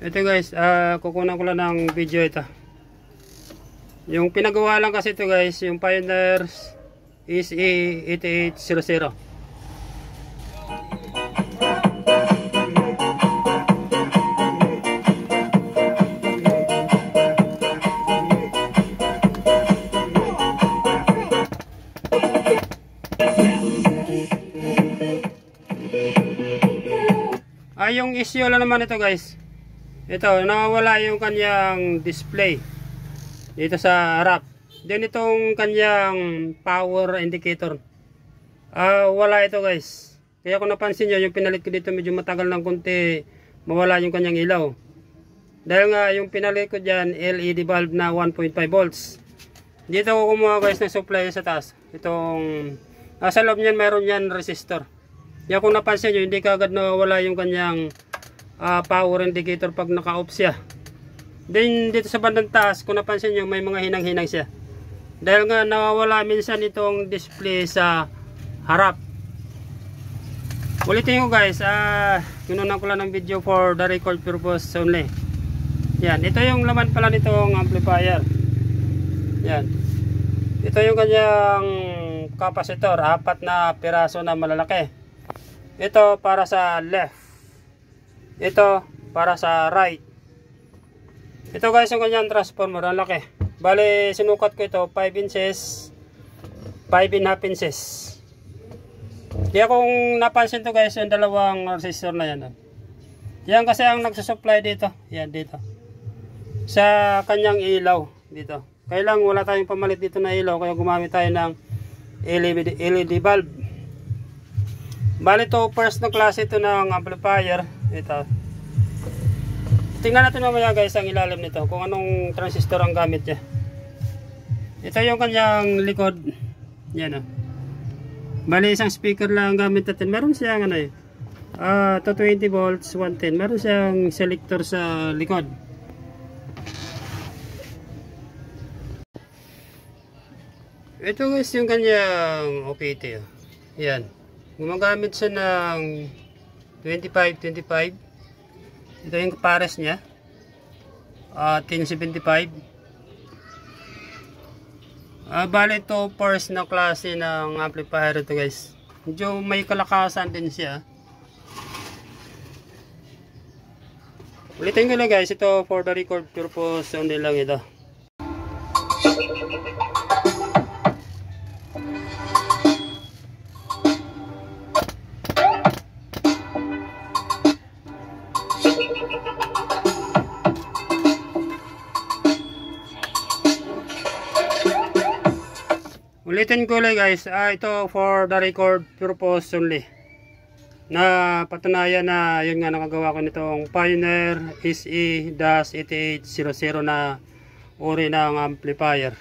Ito guys, kukunan ko lang ng video ito. Yung pinagawa lang kasi ito guys, yung Pioneer SE8800. Yung issue lang naman ito guys, ito nawawala yung kanyang display dito sa harap. Then itong kanyang power indicator, wala ito guys. Kaya kung napansin nyo, yung pinalit ko dito medyo matagal ng konti mawala yung kanyang ilaw, dahil nga yung pinalit ko dyan LED bulb na 1.5 volts. Dito ko kumuha guys ng supply sa taas. Itong sa loob nyan mayroon yan resistor. Kaya kung napansin nyo, hindi kaagad nawawala yung kanyang power indicator pag naka-off siya. Then dito sa bandang taas, kung napansin nyo, may mga hinang-hinang siya. Dahil nga nawawala minsan itong display sa harap. Ulitin ko guys, kinunan ko lang ng video for the record purpose only. Yan, ito yung laman pala nitong amplifier. Yan. Ito yung kanyang capacitor, 4 na piraso na malalaki. Ito para sa left. Ito para sa right. Ito guys yung kanyang transformer, ang laki. Bale, sinukat ko ito 5 inches, 5.5 inches. Kaya kung napansin to guys, yung dalawang resistor na yan. Yan kasi ang nagsusupply dito. Yan dito. Sa kanyang ilaw dito. Kaya lang wala tayong pamalit dito na ilaw, kaya gumamit tayo ng LED bulb. Bali to first na klase ito ng amplifier. Ito. Tingnan natin mamaya guys ang ilalim nito, kung anong transistor ang gamit niya. Ito yung kanyang likod. Yan o. Bali isang speaker lang ang gamit natin. Meron siyang 220 volts, 110. Meron siyang selector sa likod. Ito guys yung kanyang OPT. Yan. Gumagamit siya ng 25-25. Ito yung pares niya, 1075. Bali ito first na klase ng amplifier ito guys. Medyo may kalakasan din siya. Ulitin ko lang guys, ito for the record purpose only lang ito. Ulitin ko lang guys, ito for the record purpose only. Na patunayan na yun nga nakagawa ko nitong Pioneer SE-8800 na uri ng amplifier.